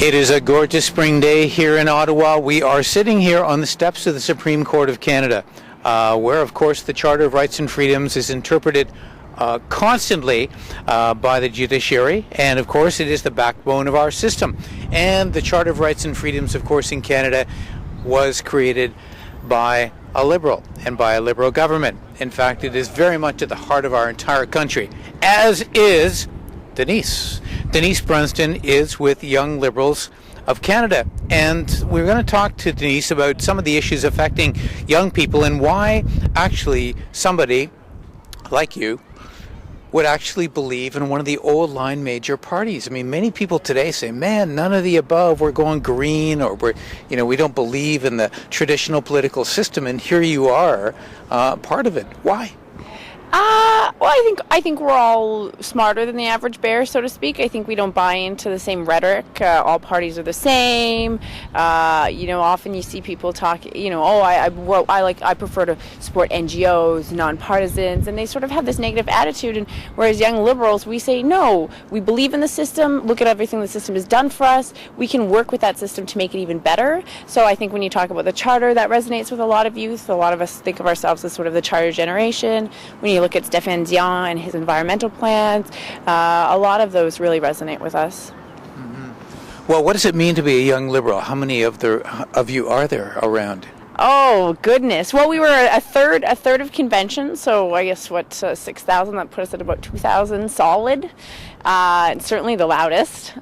It is a gorgeous spring day here in Ottawa. We are sitting here on the steps of the Supreme Court of Canada, where, of course, the Charter of Rights and Freedoms is interpreted constantly by the judiciary, and, of course, it is the backbone of our system. And the Charter of Rights and Freedoms, of course, in Canada was created by a Liberal and by a Liberal government. In fact, it is very much at the heart of our entire country, as is Denise. Denise Brunsdon is with Young Liberals of Canada, and we're going to talk to Denise about some of the issues affecting young people and why actually somebody like you would actually believe in one of the old line major parties. I mean, many people today say, man, none of the above, we're going green, or we don't believe in the traditional political system, and here you are, part of it. Why? Well, I think we're all smarter than the average bear, so to speak. I think we don't buy into the same rhetoric. All parties are the same. Often you see people talk. I prefer to support NGOs, nonpartisans, and they sort of have this negative attitude. And whereas Young Liberals, we say no. We believe in the system. Look at everything the system has done for us. We can work with that system to make it even better. So I think when you talk about the Charter, that resonates with a lot of youth. A lot of us think of ourselves as sort of the Charter generation. When you look at Stéphane Dion and his environmental plans, a lot of those really resonate with us. Mm-hmm. Well, what does it mean to be a Young Liberal? How many of you are there around? Oh, goodness. Well, we were a third of convention, so I guess 6,000, that put us at about 2,000 solid. Certainly the loudest.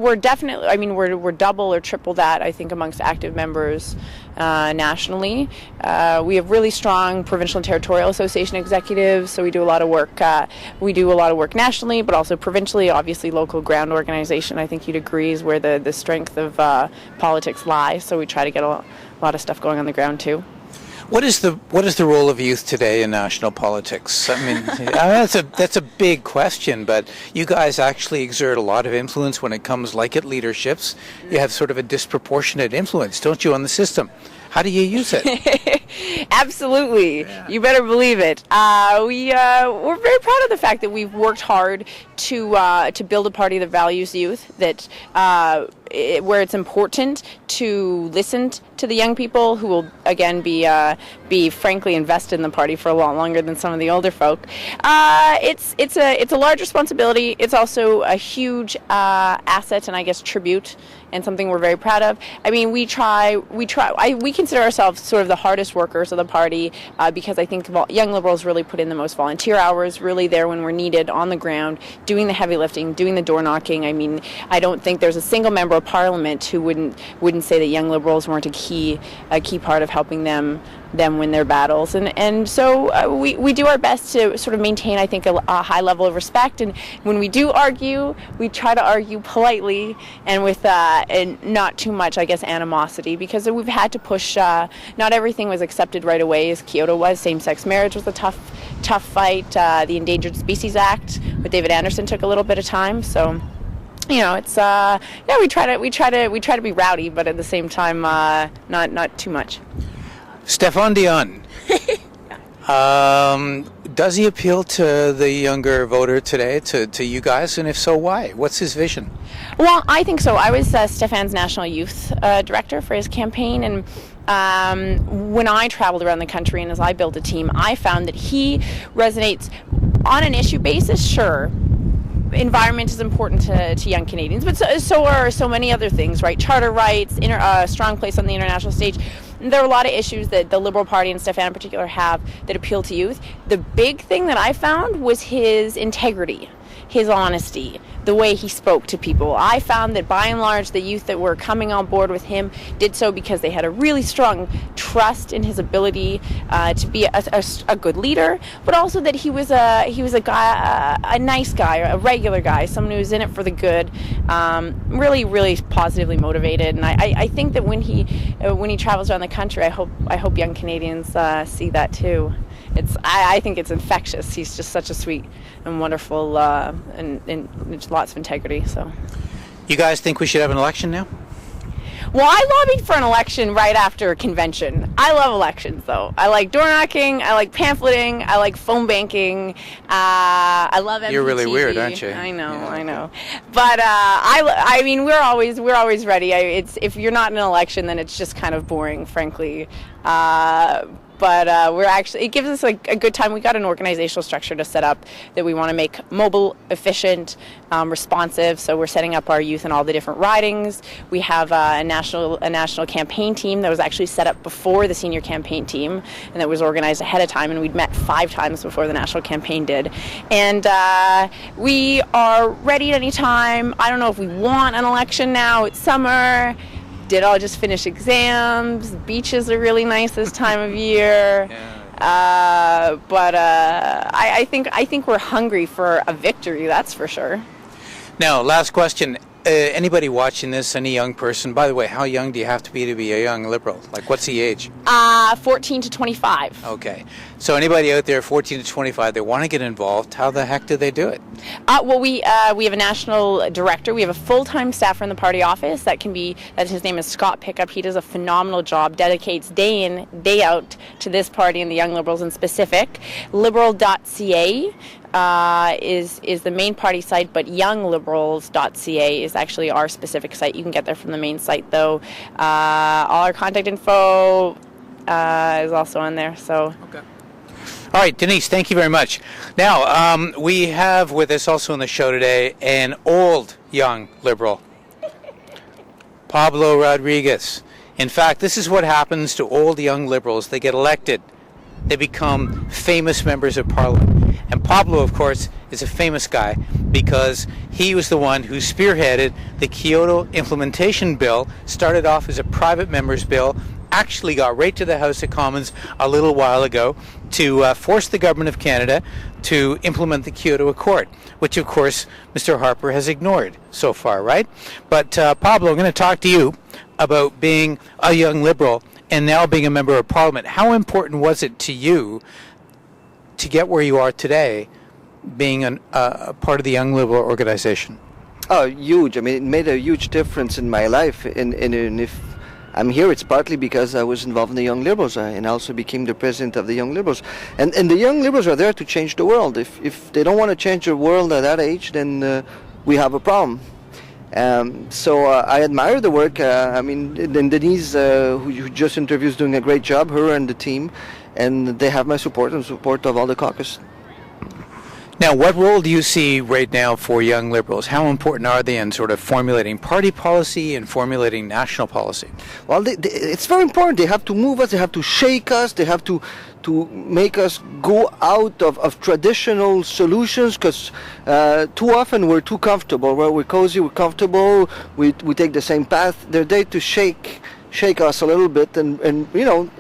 We're double or triple that, I think, amongst active members nationally. We have really strong provincial and territorial association executives, so we do a lot of work. We do a lot of work nationally, but also provincially. Obviously, local ground organization, I think you'd agree, is where the strength of politics lies. So we try to get a lot of stuff going on the ground too. What is the role of youth today in national politics? I mean, that's a big question, but you guys actually exert a lot of influence when it comes, like at leaderships. You have sort of a disproportionate influence, don't you, on the system? How do you use it? Absolutely. Yeah. You better believe it. We're very proud of the fact that we've worked hard to build a party that values youth, that where it's important to listen to the young people who will, again, be frankly invested in the party for a lot longer than some of the older folk. It's a large responsibility. It's also a huge asset and, I guess, tribute, and something we're very proud of. I mean, we consider ourselves sort of the hardest workers of the party because I think Young Liberals really put in the most volunteer hours, really there when we're needed on the ground, doing the heavy lifting, doing the door knocking. I mean, I don't think there's a single member of Parliament who wouldn't say that Young Liberals weren't a key part of helping them win their battles, and so we do our best to sort of maintain, I think, a high level of respect. And when we do argue, we try to argue politely and with and not too much, I guess, animosity, because we've had to push. Not everything was accepted right away, as Kyoto was. Same-sex marriage was a tough fight. The Endangered Species Act with David Anderson took a little bit of time. So, it's we try to be rowdy, but at the same time, not too much. Stéphane Dion, does he appeal to the younger voter today, to you guys, and if so, why? What's his vision? Well, I think so. I was Stéphane's national youth director for his campaign, and when I traveled around the country and as I built a team, I found that he resonates on an issue basis, sure. Environment is important to young Canadians, but so are so many other things, right? Charter rights, strong place on the international stage. There are a lot of issues that the Liberal Party and Stéphane in particular have that appeal to youth. The big thing that I found was his integrity, his honesty, the way he spoke to people. I found that by and large the youth that were coming on board with him did so because they had a really strong trust in his ability to be a good leader, but also that he was a guy, a nice guy, a regular guy, someone who was in it for the good, really, really positively motivated. And I think that when he travels around the country, I hope young Canadians see that too. I think it's infectious. He's just such a sweet and wonderful and lots of integrity. So, you guys think we should have an election now? Well, I lobbied for an election right after a convention. I love elections, though. I like door knocking, I like pamphleting, I like phone banking. I love MPtv. You're really weird, aren't you? I know, Yeah. I know. But I mean, we're always ready. If you're not in an election, then it's just kind of boring, frankly. But it gives us a good time. We got an organizational structure to set up that we want to make mobile, efficient, responsive. So we're setting up our youth in all the different ridings. We have a national campaign team that was actually set up before the senior campaign team, and that was organized ahead of time. And we'd met 5 times before the national campaign did. And we are ready at any time. I don't know if we want an election now. It's summer. Did all just finish exams. Beaches are really nice this time of year. Yeah. But I think we're hungry for a victory. That's for sure. Now, last question. Anybody watching this, any young person, by the way, how young do you have to be a young Liberal? Like, what's the age? 14 to 25. Okay. So anybody out there, 14 to 25, they want to get involved, how the heck do they do it? Well, we have a national director. We have a full-time staffer in the party office. His name is Scott Pickup. He does a phenomenal job, dedicates day in, day out to this party and the Young Liberals in specific. Liberal.ca is the main party site, but youngliberals.ca is actually our specific site. You can get there from the main site, though. All our contact info is also on there. So. Okay. All right, Denise, thank you very much. Now, we have with us also on the show today an old young Liberal, Pablo Rodriguez. In fact, this is what happens to old young Liberals. They get elected. They become famous members of Parliament. And Pablo, of course, is a famous guy because he was the one who spearheaded the Kyoto Implementation Bill, started off as a private member's bill, actually got right to the House of Commons a little while ago to force the Government of Canada to implement the Kyoto Accord, which, of course, Mr. Harper has ignored so far, right? But, Pablo, I'm going to talk to you about being a young Liberal and now being a member of Parliament. How important was it to you to get where you are today, being a part of the Young Liberal organization? Oh, huge. I mean, it made a huge difference in my life. And if I'm here, it's partly because I was involved in the Young Liberals and I also became the president of the Young Liberals. And the Young Liberals are there to change the world. If they don't want to change the world at that age, then we have a problem. So I admire the work. I mean, Denise, who you just interviewed, is doing a great job, her and the team. And they have my support and support of all the caucus. Now, what role do you see right now for Young Liberals? How important are they in sort of formulating party policy and formulating national policy? Well, it's very important. They have to move us. They have to shake us. They have to make us go out of traditional solutions, because too often we're too comfortable. Well, we're cozy, we're comfortable, we take the same path. They're there to shake us a little bit and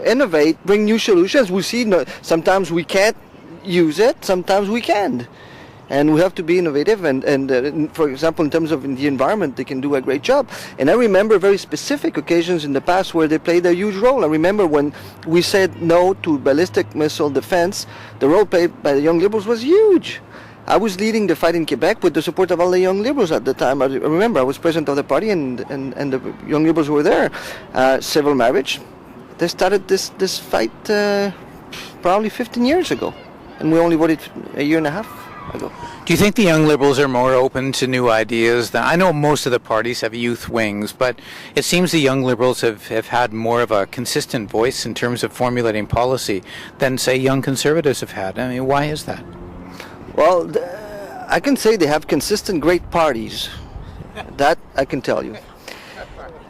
innovate, bring new solutions. We see sometimes we can't use it, sometimes we can, and we have to be innovative. And for example, in terms of the environment, they can do a great job. And I remember very specific occasions in the past where they played a huge role. I remember when we said no to ballistic missile defense, the role played by the Young Liberals was huge. I was leading the fight in Quebec with the support of all the Young Liberals at the time. I remember I was president of the party, and the Young Liberals were there. Civil marriage, they started this fight probably 15 years ago. And we only voted a year and a half ago. Do you think the Young Liberals are more open to new ideas? I know most of the parties have youth wings, but it seems the Young Liberals have had more of a consistent voice in terms of formulating policy than, say, Young Conservatives have had. I mean, why is that? Well, I can say they have consistent great parties. That I can tell you.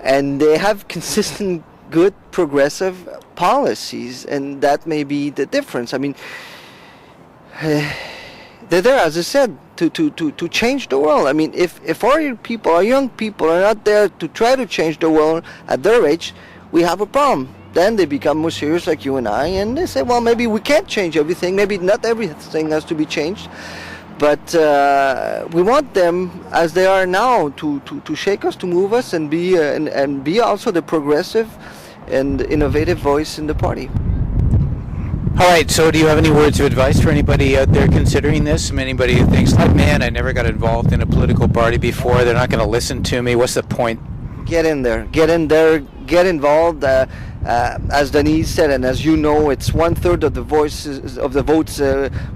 And they have consistent good progressive policies, and that may be the difference. I mean, they're there, as I said, to change the world. I mean, if our young people are not there to try to change the world at their age, we have a problem. Then they become more serious, like you and I, and they say, well, maybe we can't change everything. Maybe not everything has to be changed. But we want them, as they are now, to shake us, to move us, and be also the progressive and innovative voice in the party. All right, so do you have any words of advice for anybody out there considering this? Anybody who thinks, like, man, I never got involved in a political party before, they're not going to listen to me, what's the point? Get in there, get involved. As Denise said, and as you know, it's 1/3 of the votes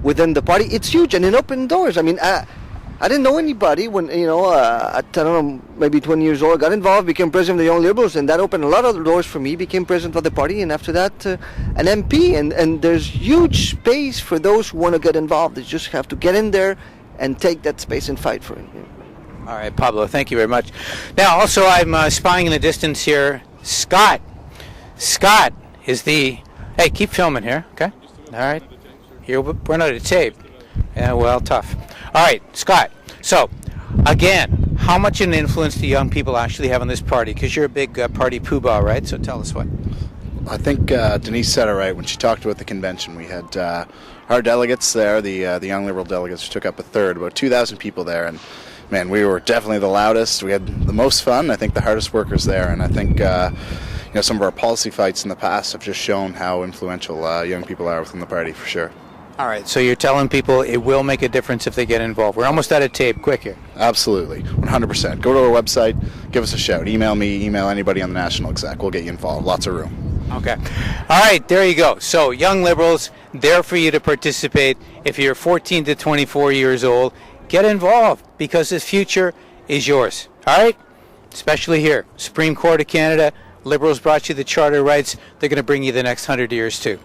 within the party. It's huge, and it opened doors. I mean, I didn't know anybody when, at, I don't know, maybe 20 years old, I got involved, became president of the Young Liberals, and that opened a lot of doors for me, became president of the party, and after that, an MP. And there's huge space for those who want to get involved. They just have to get in there and take that space and fight for it. All right, Pablo, thank you very much. Now, also, I'm spying in the distance here. Scott is the... Hey, keep filming here, okay? All right. You're run out of tape. Yeah, well, tough. All right, Scott. So, again, how much an influence do young people actually have on this party? Because you're a big party poobah, right? So tell us what. I think Denise said it right when she talked about the convention. We had our delegates there, the Young Liberal delegates, took up a third, about 2,000 people there, and man, we were definitely the loudest. We had the most fun. I think the hardest workers there, and I think some of our policy fights in the past have just shown how influential young people are within the party, for sure. All right, so you're telling people it will make a difference if they get involved. We're almost out of tape. Quick here. Absolutely, 100%. Go to our website, give us a shout. Email me, email anybody on the national exec. We'll get you involved. Lots of room. Okay. All right, there you go. So, Young Liberals, there for you to participate. If you're 14 to 24 years old, get involved because the future is yours. All right? Especially here. Supreme Court of Canada, Liberals brought you the Charter of Rights. They're going to bring you the next 100 years too.